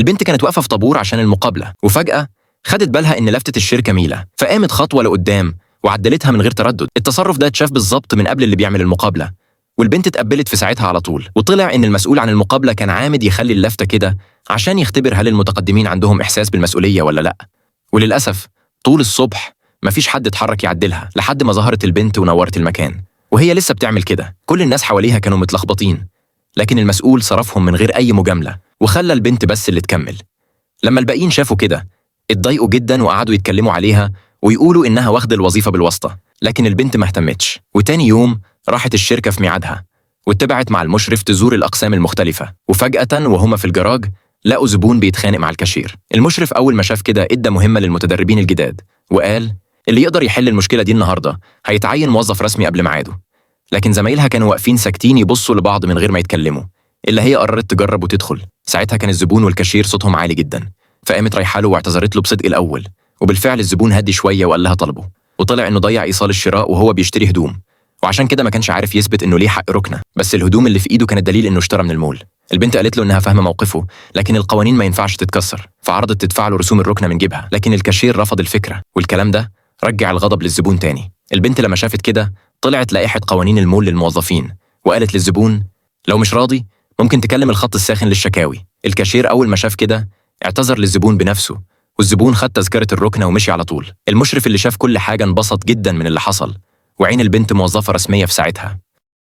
البنت كانت واقفة في طابور عشان المقابلة، وفجأة خدت بالها إن لفتة الشركة ميلة، فقامت خطوة لقدام وعدلتها من غير تردد. التصرف ده اتشاف بالظبط من قبل اللي بيعمل المقابلة، والبنت اتقبلت في ساعتها على طول. وطلع إن المسؤول عن المقابلة كان عامد يخلي اللفتة كده عشان يختبر هل المتقدمين عندهم إحساس بالمسؤولية ولا لأ. وللأسف طول الصبح مفيش حد اتحرك يعدلها لحد ما ظهرت البنت ونورت المكان. وهي لسه بتعمل كده كل الناس حواليها كانوا متلخبطين، لكن المسؤول صرفهم من غير أي مجاملة وخلى البنت بس اللي تكمل. لما الباقيين شافوا كده اتضايقوا جدا وقعدوا يتكلموا عليها ويقولوا إنها واخدة الوظيفة بالواسطة، لكن البنت ما اهتمتش. وتاني يوم راحت الشركة في ميعادها واتبعت مع المشرف تزور الأقسام المختلفة، وفجأة وهما في الجراج لقوا زبون بيتخانق مع الكاشير. المشرف أول ما شاف كده ادى مهمة للمتدربين الجداد وقال اللي يقدر يحل المشكلة دي النهاردة هيتعين موظف رسمي قبل ميعاده. لكن زمايلها كانوا واقفين ساكتين يبصوا لبعض من غير ما يتكلموا، إلا هي قررت تجرب وتدخل. ساعتها كان الزبون والكاشير صوتهم عالي جدا، فقامت رايحة له واعتذرت له بصدق الأول، وبالفعل الزبون هدي شوية وقال لها طلبه، وطلع إنه ضيع إيصال الشراء وهو بيشتري هدوم، وعشان كده ما كانش عارف يثبت إنه ليه حق ركنة، بس الهدوم اللي في إيده كانت دليل إنه اشترى من المول. البنت قالت له إنها فاهمة موقفه، لكن القوانين ما ينفعش تتكسر، فعرضت تدفع له رسوم الركنة من جيبها، لكن الكاشير رفض الفكرة، والكلام ده رجع الغضب للزبون تاني. البنت لما شافت كده طلعت لائحة قوانين المول للموظفين وقالت للزبون لو مش راضي ممكن تكلم الخط الساخن للشكاوي. الكاشير أول ما شاف كده اعتذر للزبون بنفسه، والزبون خد تذكرة الركنة ومشي على طول. المشرف اللي شاف كل حاجة انبسط جدا من اللي حصل، وعين البنت موظفة رسمية في ساعتها.